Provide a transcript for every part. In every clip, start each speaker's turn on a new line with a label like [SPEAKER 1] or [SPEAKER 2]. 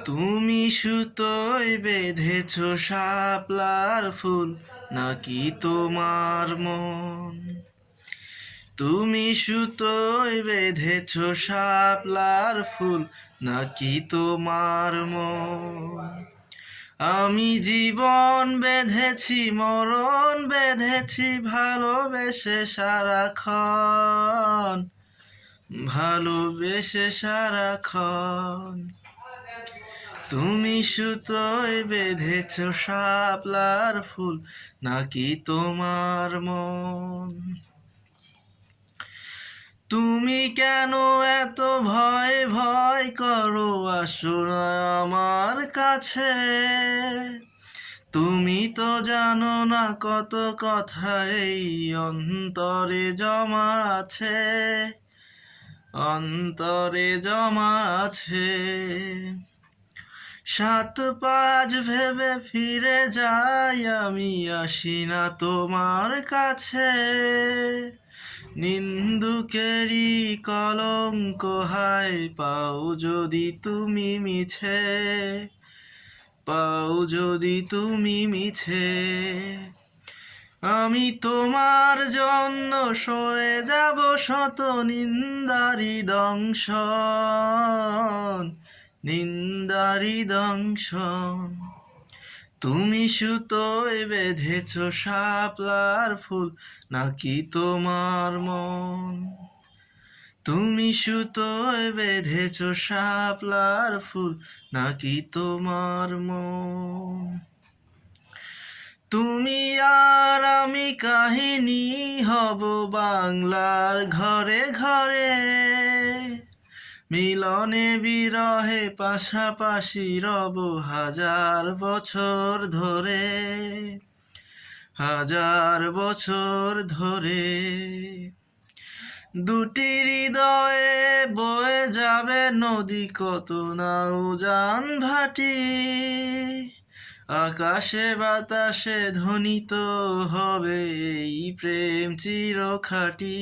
[SPEAKER 1] তুমি সুতোয় বেঁধেছ শাপলার ফুল নাকি তোমার মন? তুমি সুতোয় বেঁধেছ শাপলার ফুল নাকি তোমার মন? আমি জীবন বেঁধেছি মরণ বেঁধেছি ভালোবেসে সারাক্ষণ, ভালোবেসে সারাক্ষণ। তুমি সুতোয় বেঁধেছ শাপলার ফুল নাকি তোমার মন? তুমি কেন এত ভয় ভয় করো, আসো না আমার কাছে। তুমি তো জানো না কত কথা এই অন্তরে জমা আছে, অন্তরে জমা আছে। সাত পাঁচ ভেবে ফিরে যাই আমি, আসি না তোমার কাছে। নিন্দুকেরই কলঙ্ক হায় পাও যদি তুমি মিছে, পাও যদি তুমি মিছে। আমি তোমার জন্য সয়ে যাব শত নিন্দারি দংশন, নিন্দারি দংশন। তুমি সুতোয় বেঁধেছ শাপলার ফুল নাকি তোমার মন? তুমি সুতোয় বেঁধেছ শাপলার ফুল নাকি তোমার মন? তুমি আর আমি কাহিনী হব বাংলার ঘরে ঘরে, মিলনে বিরহে পাশাপাশি রব হাজার বছর ধরে, হাজার বছর ধরে। দুটি হৃদয়ে বয়ে যাবে নদী কত নাও জান ভাটি, আকাশে বাতাসে ধ্বনিত হবে এই প্রেম চিরখাটি,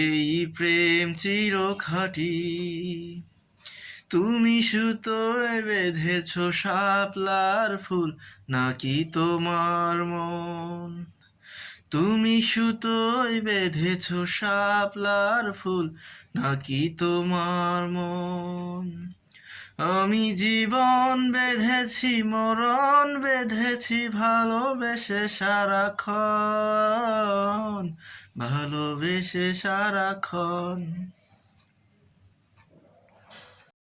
[SPEAKER 1] এই প্রেম চিরখাটি। তুমি সুতোয় বেঁধেছ শাপলার ফুল নাকি তোমার মন? তুমি সুতোয় বেঁধেছ শাপলার ফুল নাকি তোমার মন? আমি জীবন বেঁধেছি মরণ বেঁধেছি ভালোবেসে সারাক্ষণ, ভালোবেসে সারাক্ষণ।